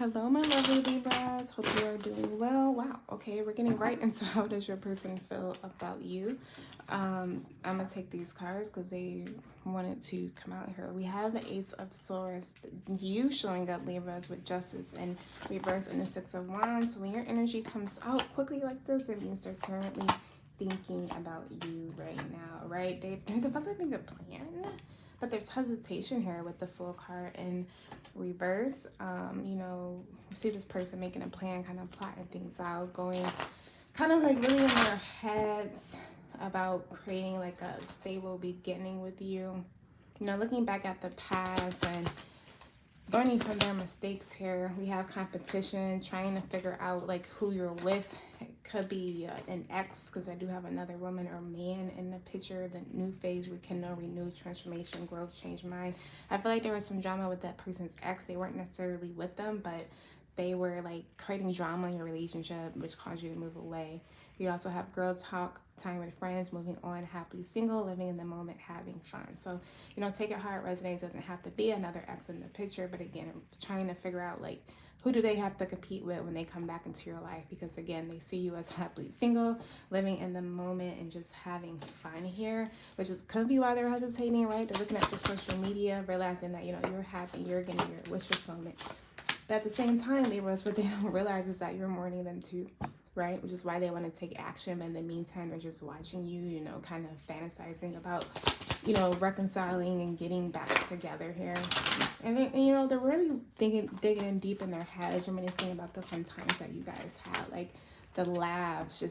Hello, my lovely Libras. Hope you are doing well. Wow. Okay, we're getting right into how does your person feel about you. I'm gonna take these cards because they wanted to come out here. We have the Ace of Swords. You showing up, Libras, with Justice and reverse and the Six of Wands. When your energy comes out quickly like this, it means they're currently thinking about you right now, right? They're developing a plan, but there's hesitation here with the Fool card in reverse. You know, see this person making a plan, kind of plotting things out, going kind of like really in their heads about creating like a stable beginning with you. You know, looking back at the past and learning from their mistakes here. We have competition, trying to figure out like who you're with. It could be an ex, because I do have another woman or man in the picture. The new phase, rekindle, renew, transformation, growth, change mind. I feel like there was some drama with that person's ex. They weren't necessarily with them, but they were like creating drama in your relationship, which caused you to move away. We also have girl talk, time with friends, moving on, happily single, living in the moment, having fun. So, you know, take it how it resonates. Doesn't have to be another ex in the picture, but again, I'm trying to figure out like who do they have to compete with when they come back into your life, because again, they see you as happily single, living in the moment, and just having fun here, which is could be why they're hesitating, right? They're looking at your social media, realizing that, you know, you're happy, you're getting your wish fulfillment. But at the same time, Libras, what they don't realize is that you're mourning them too, right? Which is why they want to take action. But in the meantime, they're just watching you, you know, kind of fantasizing about, you know, reconciling and getting back together here. And then, you know, they're really digging in deep in their heads, reminiscing about the fun times that you guys had, like the laughs,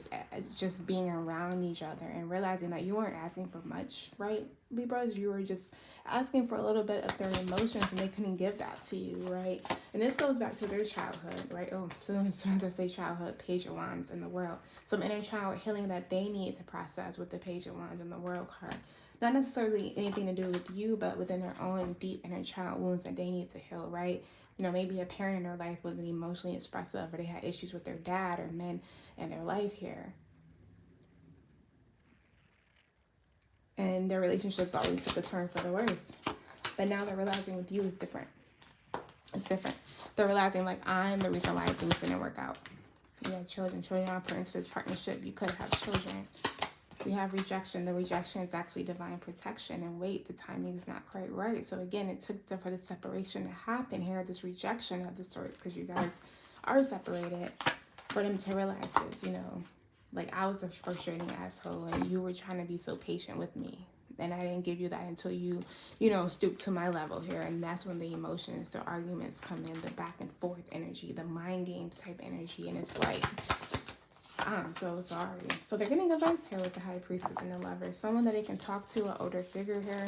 just being around each other, and realizing that you weren't asking for much, right, Libras? You were just asking for a little bit of their emotions, and they couldn't give that to you, right? And this goes back to their childhood, right? Oh, so as soon as I say childhood, Page of Wands in the world. Some inner child healing that they need to process with the Page of Wands in the world card. Not necessarily anything to do with you, but within their own deep inner child wounds that they need to heal, right? You know, maybe a parent in their life wasn't emotionally expressive, or they had issues with their dad or men in their life here. And their relationships always took a turn for the worse. But now they're realizing with you is different. It's different. They're realizing, like, I'm the reason why things didn't work out. You had children. Children are put into this partnership. You could have children. We have rejection. The rejection is actually divine protection. And wait, the timing is not quite right. So again, it took for the separation to happen here, this rejection of the sorts, because you guys are separated, for them to realize this, you know. Like, I was the frustrating asshole, and you were trying to be so patient with me. And I didn't give you that until you know, stoop to my level here. And that's when the emotions, the arguments come in, the back and forth energy, the mind games type energy. And it's like, I'm so sorry. So they're getting advice here with the High Priestess and the Lover. Someone that they can talk to, an older figure here,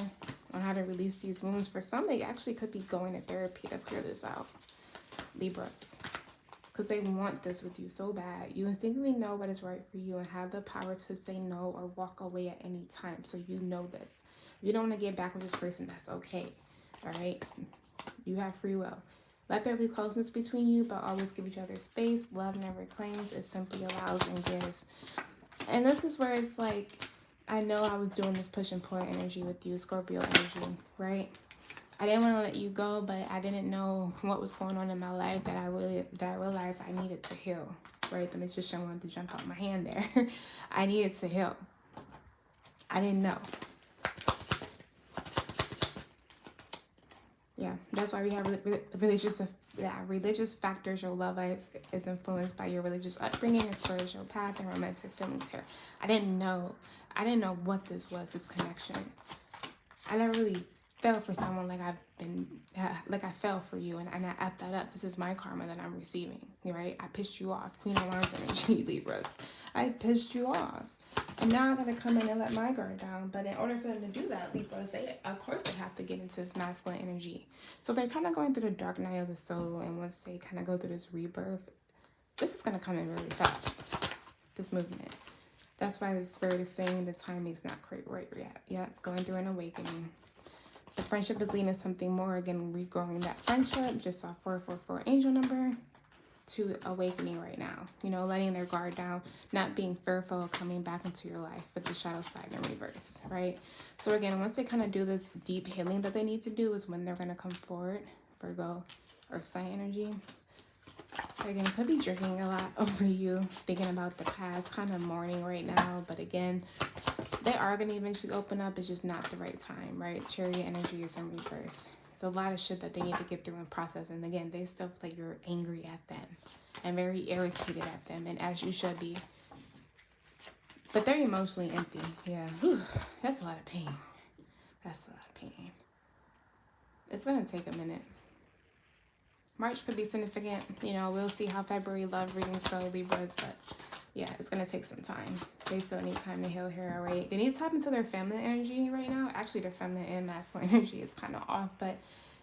on how to release these wounds. For some, they actually could be going to therapy to clear this out, Libras. Because they want this with you so bad. You instinctively know what is right for you and have the power to say no or walk away at any time. So you know this. If you don't want to get back with this person, that's okay. All right? You have free will. Let there be closeness between you, but always give each other space. Love never claims. It simply allows and gives. And this is where it's like, I know I was doing this push and pull energy with you, Scorpio energy, right? I didn't want to let you go, but I didn't know what was going on in my life that I realized I needed to heal, right? The Magician wanted to jump out my hand there. I needed to heal. I didn't know. Yeah, that's why we have religious factors. Your love life is influenced by your religious upbringing and spiritual path and romantic feelings here. I didn't know what this was, this connection. I never really fell for someone like I fell for you, and I effed that up. This is my karma that I'm receiving, right? I pissed you off. Queen of Wands energy, Libras. I pissed you off. And now I'm going to come in and let my guard down. But in order for them to do that, Libras, of course they have to get into this masculine energy. So they're kind of going through the dark night of the soul. And once they kind of go through this rebirth, this is going to come in very fast, this movement. That's why the Spirit is saying the timing is not quite right yet. Yep, going through an awakening. The friendship is leading to something more. Again, regrowing that friendship. Just saw 444 angel number. To awakening right now. You know, letting their guard down. Not being fearful of coming back into your life with the shadow side in reverse, right? So again, once they kind of do this deep healing that they need to do is when they're going to come forward. Virgo, earth sign energy. Again, could be drinking a lot over you, thinking about the past, kind of mourning right now. But again, they are going to eventually open up. It's just not the right time, right? Chariot energy is in reverse. It's a lot of shit that they need to get through and process. And again, they still feel like you're angry at them and very irritated at them. And as you should be. But they're emotionally empty. Yeah. Whew. That's a lot of pain. That's a lot of pain. It's going to take a minute. March could be significant. You know, we'll see how February love readings go, Libras, but yeah, it's going to take some time. They still need time to heal here, all right? They need to tap into their feminine energy right now. Actually, their feminine and masculine energy is kind of off, but,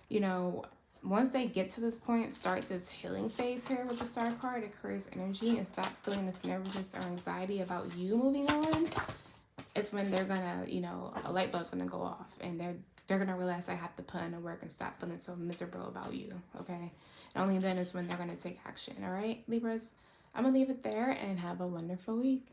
you know, once they get to this point, start this healing phase here with the Star card, Aquarius energy, and stop feeling this nervousness or anxiety about you moving on, it's when they're going to, you know, a light bulb's going to go off, and they're going to realize I have to put in the work and stop feeling so miserable about you, okay? And only then is when they're going to take action, all right, Libras? I'm going to leave it there and have a wonderful week.